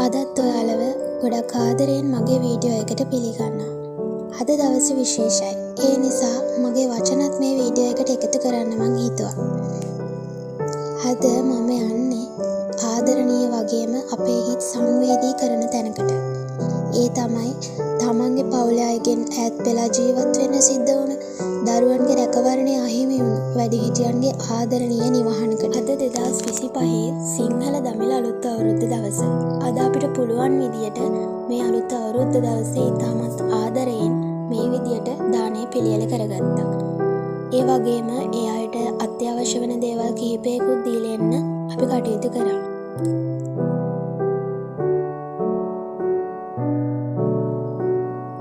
අදත් ඔයාලව ගොඩක් ආදරයෙන් මගේ වීඩියෝ එකට පිළිගන්නවා. අද දවසේ විශේෂයි. ඒ නිසා මගේ වචනත් මේ වීඩියෝ එකට එකතු කරන්න මං හිතුවා. අද මම යන්නේ ආදරණීය වගේම අපේ හිත් සංවේදී කරන තැනකට. ඒ තමයි තමන්ගේ පවුලේ අයගෙන් ඈත් වෙලා ජීවත් වෙන්න සිද්ධ වුණ දරුවන්ගේ රැකවරණය අහිමි වුණු වැඩිහිටියන්ගේ ආදරණීය නිවහනකට. අද 2025 සිංහල දමිළ අලුත් අවුරුද්ද දවස. අද අපිට පුළුවන් විදියට මේ අලුත් අවුරුද්ද දවසේ ඉතාමත් ආදරයෙන් මේ විදියට දානය පිළියෙල කරගත්තා. ඒ වගේම ඒ අයට අත්‍යවශ්‍ය වෙන දේවල් කිහිපයකුත් දීලා එන්න අපි කටයුතු කරා.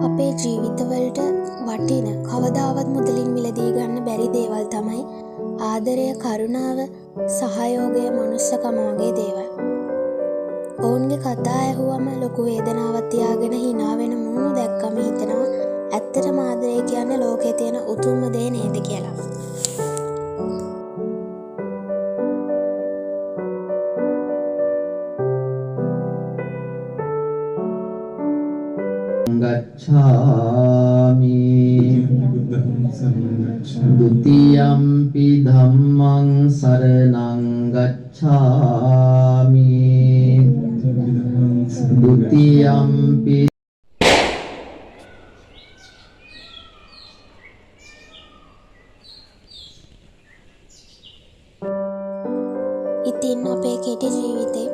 අපේ ජීවිතවලට වටින කවදාවත් මුදලින් මිලදී ගන්න බැරි දේවල් තමයි ආදරය, කරුණාව, සහයෝගය, මනුස්සකම වගේ දේවල්. ඔවුන්ගේ කතා ඇහුවම ලොකු වේදනාවක් තියාගෙන hina වෙන මූණු දැක්කම හිතෙනවා ඇත්තටම ආදරය කියන්නේ ලෝකේ තියෙන උතුම්ම දේ නේද කියලා. ගච්ඡාමි ဒ ුතියම්පි ධම්මං සරණං ගච්ඡාමි ဒ ුතියම්පි ඉතින් අපේ කෙටි ජීවිතේ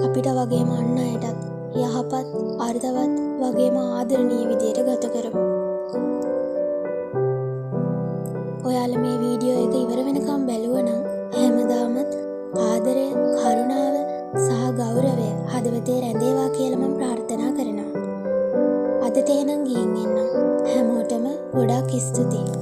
අපිට වගේම අන් අයටත් යහපත්, අර්ථවත් වගේම ආදරණීය විදියට ගත කරමු. ඔයාලා මේ වීඩියෝ එක ඉවර වෙනකම් බැලුවනම් හැමදාමත් ආදරය, කරුණාව සහ ගෞරවය හදවතේ රැඳේවා කියලා මම ප්‍රාර්ථනා කරනවා. අදට එහෙනම් ගිහින් එන්න. හැමෝටම ගොඩාක් ස්තුතියි.